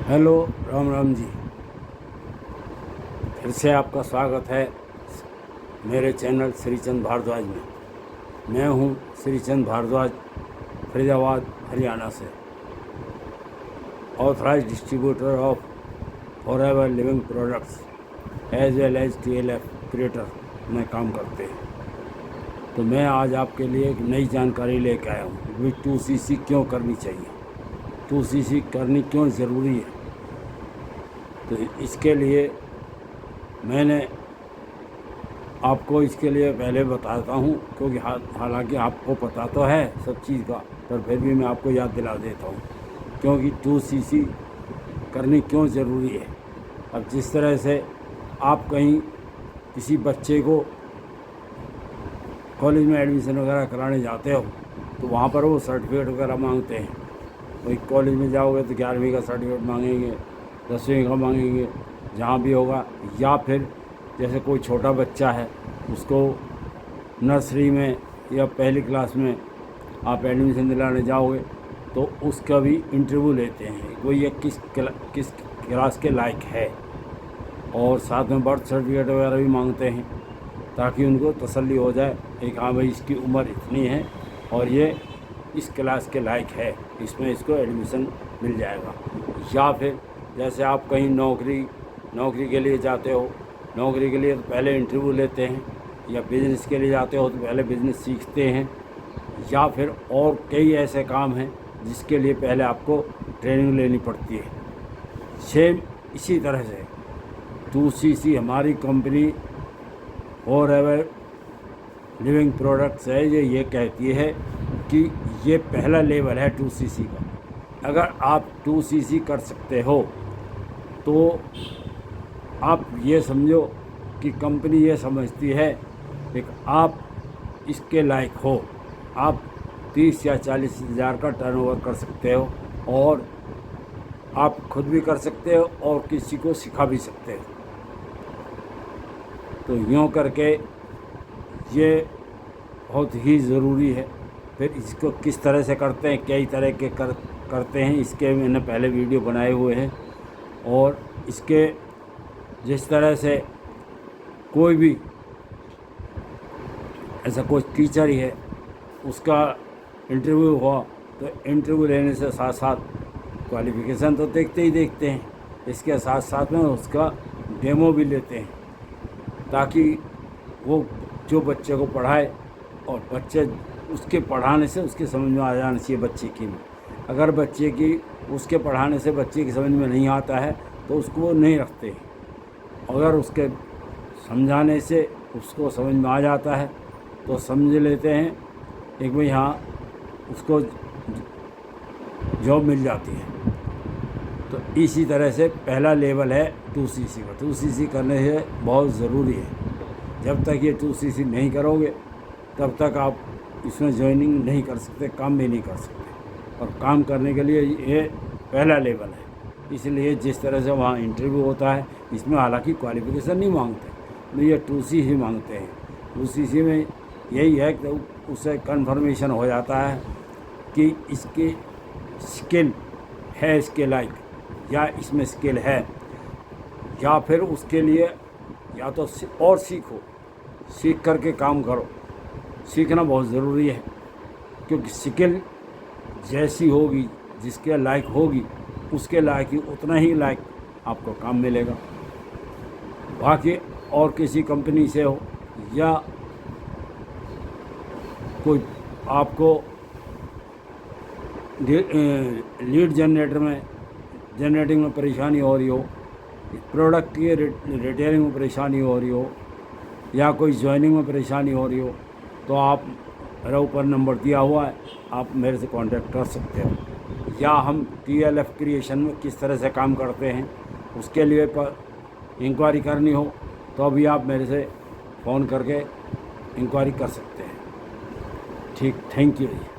Hello, Ram Ram ji. फिर से आपका स्वागत है मेरे चैनल श्रीचंद भारद्वाज में। मैं हूं श्रीचंद भारद्वाज, फरीदाबाद, हरियाणा से। Authorised distributor of Forever Living Products as well as TLF creator में काम करते हैं। तो मैं आज आपके लिए एक नई जानकारी लेकर आया हूँ कि 2cc क्यों करनी चाहिए, 2cc करनी क्यों ज़रूरी है। तो इसके लिए मैंने आपको इसके लिए पहले बताता हूँ, क्योंकि हालांकि आपको पता तो है सब चीज़ का, पर फिर भी मैं आपको याद दिला देता हूँ क्योंकि 2cc करनी क्यों ज़रूरी है। अब जिस तरह से आप कहीं किसी बच्चे को कॉलेज में एडमिशन वगैरह कराने जाते हो तो वहाँ पर वो सर्टिफिकेट वगैरह मांगते हैं। वही कॉलेज में जाओगे तो 11वीं का सर्टिफिकेट मांगेंगे, 10वीं का मांगेंगे, जहाँ भी होगा। या फिर जैसे कोई छोटा बच्चा है उसको नर्सरी में या पहली क्लास में आप एडमिशन दिलाने जाओगे तो उसका भी इंटरव्यू लेते हैं, वो ये किस क्लास के लायक है, और साथ में बर्थ सर्टिफिकेट वगैरह भी मांगते हैं ताकि उनको तसल्ली हो जाए एक हाँ भाई इसकी उम्र इतनी है और ये इस क्लास के लायक है, इसमें इसको एडमिशन मिल जाएगा। या फिर जैसे आप कहीं नौकरी के लिए जाते हो, नौकरी के लिए तो पहले इंटरव्यू लेते हैं, या बिज़नेस के लिए जाते हो तो पहले बिज़नेस सीखते हैं, या फिर और कई ऐसे काम हैं जिसके लिए पहले आपको ट्रेनिंग लेनी पड़ती है। सेम इसी तरह से 2cc हमारी कंपनी फॉरएवर लिविंग प्रोडक्ट्स है, ये कहती है कि ये पहला लेवल है 2cc का। अगर आप 2cc कर सकते हो तो आप ये समझो कि कंपनी ये समझती है कि आप इसके लायक हो, आप 30 या 40 हज़ार का टर्नओवर कर सकते हो, और आप खुद भी कर सकते हो और किसी को सिखा भी सकते हो। तो यूँ करके ये बहुत ही ज़रूरी है। फिर इसको किस तरह से करते हैं, कई तरह के करते हैं, इसके मैंने पहले वीडियो बनाए हुए हैं। और इसके जिस तरह से कोई भी ऐसा कोई टीचर ही है, उसका इंटरव्यू हुआ तो इंटरव्यू लेने से साथ साथ क्वालिफ़िकेशन तो देखते हैं, इसके साथ साथ में उसका डेमो भी लेते हैं ताकि वो जो बच्चे को पढ़ाए और बच्चे उसके पढ़ाने से उसके समझ में आ जाना चाहिए बच्चे की। अगर बच्चे की उसके पढ़ाने से बच्चे की समझ में नहीं आता है तो उसको वो नहीं रखते। अगर उसके समझाने से उसको समझ में आ जाता है तो समझ लेते हैं एक भाई हाँ उसको जॉब मिल जाती है। तो इसी तरह से पहला लेवल है 2cc का। 2cc करने से बहुत ज़रूरी है। जब तक ये 2cc नहीं करोगे तब तक आप इसमें ज्वाइनिंग नहीं कर सकते, काम भी नहीं कर सकते। और काम करने के लिए ये पहला लेवल है, इसलिए जिस तरह से वहाँ इंटरव्यू होता है इसमें हालांकि क्वालिफ़िकेशन नहीं मांगते, तो ये 2cc मांगते हैं। 2cc में यही है कि उसे कन्फर्मेशन हो जाता है कि इसकी स्किल है इसके लायक, या इसमें स्किल है, या फिर उसके लिए या तो और सीख करके काम करो। सीखना बहुत ज़रूरी है क्योंकि स्किल जैसी होगी जिसके लायक होगी उसके लायक ही उतना ही लायक आपको काम मिलेगा। बाकी और किसी कंपनी से हो या कोई आपको लीड जनरेटिंग में परेशानी हो रही हो, प्रोडक्ट की रिटेलिंग में परेशानी हो रही हो, या कोई ज्वाइनिंग में परेशानी हो रही हो, तो आप मेरा ऊपर नंबर दिया हुआ है, आप मेरे से कांटेक्ट कर सकते हो। या हम TLF क्रिएशन में किस तरह से काम करते हैं उसके लिए पर इंक्वायरी करनी हो तो अभी आप मेरे से फ़ोन करके इंक्वायरी कर सकते हैं। ठीक, थैंक यू जी।